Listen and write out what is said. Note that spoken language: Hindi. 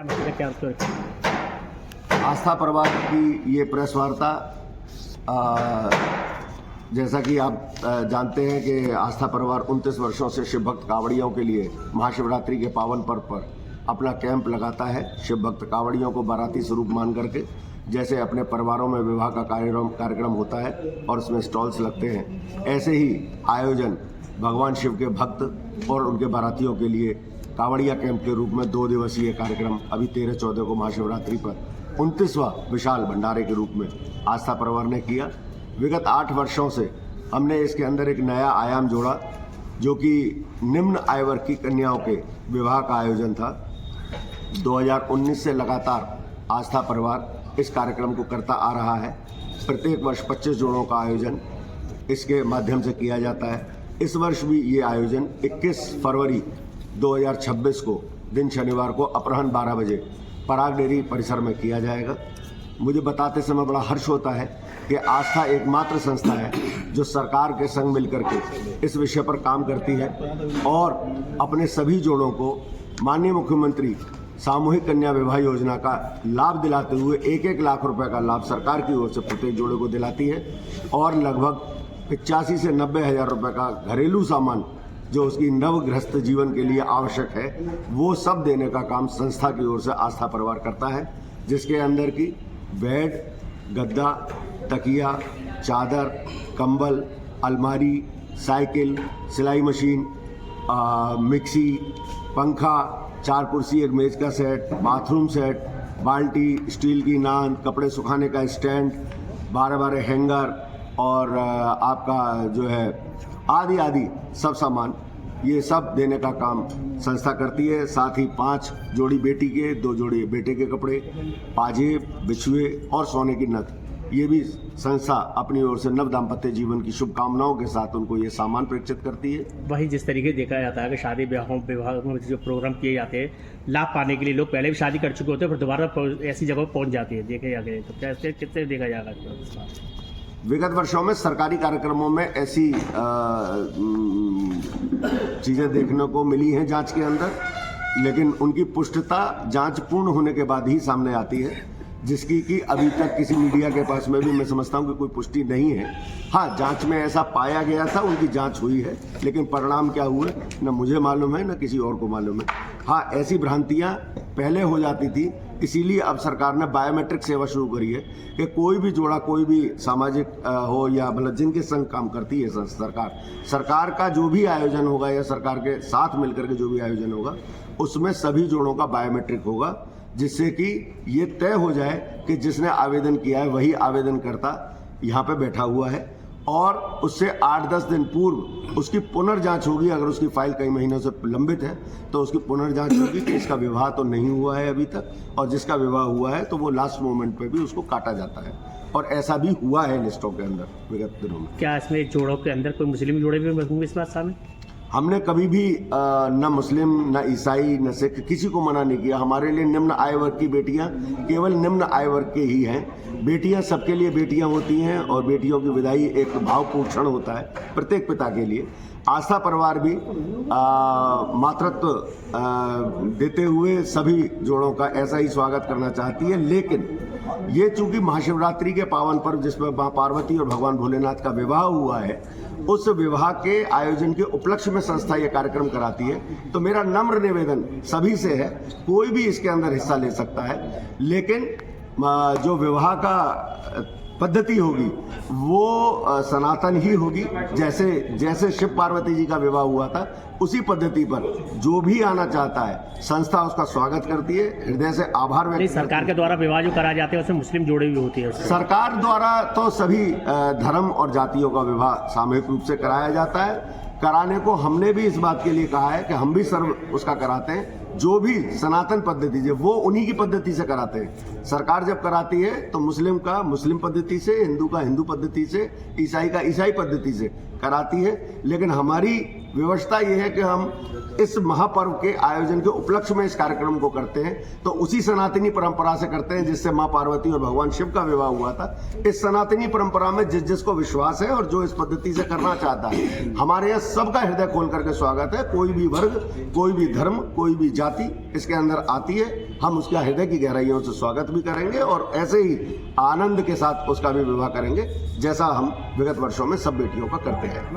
क्या उत्तर? आस्था परिवार की ये प्रेस वार्ता, जैसा कि आप जानते हैं कि आस्था परिवार 29 वर्षों से शिव भक्त कांवड़ियों के लिए महाशिवरात्रि के पावन पर्व पर अपना कैंप लगाता है। शिव भक्त कांवड़ियों को बाराती स्वरूप मान करके, जैसे अपने परिवारों में विवाह का कार्यक्रम होता है और उसमें स्टॉल्स लगते हैं, ऐसे ही आयोजन भगवान शिव के भक्त और उनके बारातियों के लिए कांवड़िया कैंप के रूप में 2 दिवसीय कार्यक्रम अभी 13-14 को महाशिवरात्रि पर 29वां विशाल भंडारे के रूप में आस्था परिवार ने किया। विगत 8 वर्षों से हमने इसके अंदर एक नया आयाम जोड़ा, जो कि निम्न आय वर्ग की कन्याओं के विवाह का आयोजन था। 2019 से लगातार आस्था परिवार इस कार्यक्रम को करता आ रहा है। प्रत्येक वर्ष 25 जोड़ों का आयोजन इसके माध्यम से किया जाता है। इस वर्ष भी ये आयोजन 21 फरवरी 2026 को दिन शनिवार को अपराह्न 12 बजे पराग डेयरी परिसर में किया जाएगा। मुझे बताते समय बड़ा हर्ष होता है कि आस्था एकमात्र संस्था है जो सरकार के संग मिलकर के इस विषय पर काम करती है और अपने सभी जोड़ों को माननीय मुख्यमंत्री सामूहिक कन्या विवाह योजना का लाभ दिलाते हुए 1-1 लाख रुपए का लाभ सरकार की ओर से प्रत्येक जोड़े को दिलाती है और लगभग 85 से 90 हज़ार रुपए का घरेलू सामान जो उसकी नवगृहस्थ जीवन के लिए आवश्यक है, वो सब देने का काम संस्था की ओर से आस्था परिवार करता है, जिसके अंदर की बेड, गद्दा, तकिया, चादर, कंबल, अलमारी, साइकिल, सिलाई मशीन, मिक्सी, पंखा, 4 कुर्सी, 1 मेज का सेट, बाथरूम सेट, बाल्टी, स्टील की नान, कपड़े सुखाने का स्टैंड, 12-12 हैंगर और आपका जो है आदि आदि सब सामान, ये सब देने का काम संस्था करती है। साथ ही 5 जोड़ी बेटी के, 2 जोड़ी बेटे के कपड़े, पाजेब, बिछुए और सोने की नथ, ये भी संस्था अपनी ओर से नव दाम्पत्य जीवन की शुभकामनाओं के साथ उनको ये सामान प्रेषित करती है। वही जिस तरीके देखा जाता है कि शादी विवाह में जो प्रोग्राम किए जाते हैं, लाभ पाने के लिए लोग पहले भी शादी कर चुके होते हैं, फिर दोबारा ऐसी जगह पहुंच जाती है, देखे जाके तो कैसे कितने देखा जाएगा? विगत वर्षों में सरकारी कार्यक्रमों में ऐसी चीज़ें देखने को मिली हैं जांच के अंदर, लेकिन उनकी पुष्टता जांच पूर्ण होने के बाद ही सामने आती है, जिसकी कि अभी तक किसी मीडिया के पास में भी मैं समझता हूं कि कोई पुष्टि नहीं है। हाँ, जांच में ऐसा पाया गया था, उनकी जांच हुई है, लेकिन परिणाम क्या हुए न मुझे मालूम है न किसी और को मालूम है। हाँ, ऐसी भ्रांतियां पहले हो जाती थी, इसीलिए अब सरकार ने बायोमेट्रिक सेवा शुरू करी है कि कोई भी जोड़ा, कोई भी सामाजिक हो या मतलब जिनके संग काम करती है सरकार का जो भी आयोजन होगा या सरकार के साथ मिलकर के जो भी आयोजन होगा, उसमें सभी जोड़ों का बायोमेट्रिक होगा, जिससे कि ये तय हो जाए कि जिसने आवेदन किया है वही आवेदनकर्ता यहाँ पे बैठा हुआ है और उससे 8-10 दिन पूर्व उसकी पुनर्जांच होगी। अगर उसकी फाइल कई महीनों से लंबित है तो उसकी पुनर्जांच होगी कि इसका विवाह तो नहीं हुआ है अभी तक, और जिसका विवाह हुआ है तो वो लास्ट मोमेंट पे भी उसको काटा जाता है, और ऐसा भी हुआ है लिस्टों के अंदर विगत दिनों में। क्या इसमें जोड़ों के अंदर कोई मुस्लिम जोड़े भी होंगे इस बात शामिल? हमने कभी भी न मुस्लिम, न ईसाई, न सिख किसी को मना नहीं किया। हमारे लिए निम्न आय वर्ग की बेटियां केवल निम्न आय वर्ग के ही हैं। बेटियां सबके लिए बेटियां होती हैं और बेटियों की विदाई एक भावपूर्ण क्षण होता है प्रत्येक पिता के लिए। आस्था परिवार भी मातृत्व देते हुए सभी जोड़ों का ऐसा ही स्वागत करना चाहती है, लेकिन ये चूंकि महाशिवरात्रि के पावन पर्व जिसमें मां पार्वती और भगवान भोलेनाथ का विवाह हुआ है, उस विवाह के आयोजन के उपलक्ष्य में संस्था ये कार्यक्रम कराती है, तो मेरा नम्र निवेदन सभी से है, कोई भी इसके अंदर हिस्सा ले सकता है, लेकिन जो विवाह का पद्धति होगी वो सनातन ही होगी। जैसे शिव पार्वती जी का विवाह हुआ था उसी पद्धति पर जो भी आना चाहता है संस्था उसका स्वागत करती है, हृदय से आभार व्यक्त। सरकार के द्वारा विवाह जो कराए जाते हैं उसमें मुस्लिम जोड़े भी होती है? सरकार द्वारा तो सभी धर्म और जातियों का विवाह सामूहिक रूप से कराया जाता है। कराने को हमने भी इस बात के लिए कहा है कि हम भी सर्व उसका कराते हैं, जो भी सनातन पद्धति है वो उन्हीं की पद्धति से कराते हैं। सरकार जब कराती है तो मुस्लिम का मुस्लिम पद्धति से, हिंदू का हिंदू पद्धति से, ईसाई का ईसाई पद्धति से कराती है, लेकिन हमारी व्यवस्था ये है कि हम इस महापर्व के आयोजन के उपलक्ष्य में इस कार्यक्रम को करते हैं, तो उसी सनातनी परंपरा से करते हैं जिससे मां पार्वती और भगवान शिव का विवाह हुआ था। इस सनातनी परंपरा में जिस जिसको विश्वास है और जो इस पद्धति से करना चाहता है, हमारे यहाँ सबका हृदय खोल करके स्वागत है। कोई भी वर्ग, कोई भी धर्म, कोई भी जाति इसके अंदर आती है, हम उसका हृदय की गहराइयों से स्वागत भी करेंगे और ऐसे ही आनंद के साथ उसका भी विवाह करेंगे, जैसा हम विगत वर्षों में सब बेटियों का करते हैं।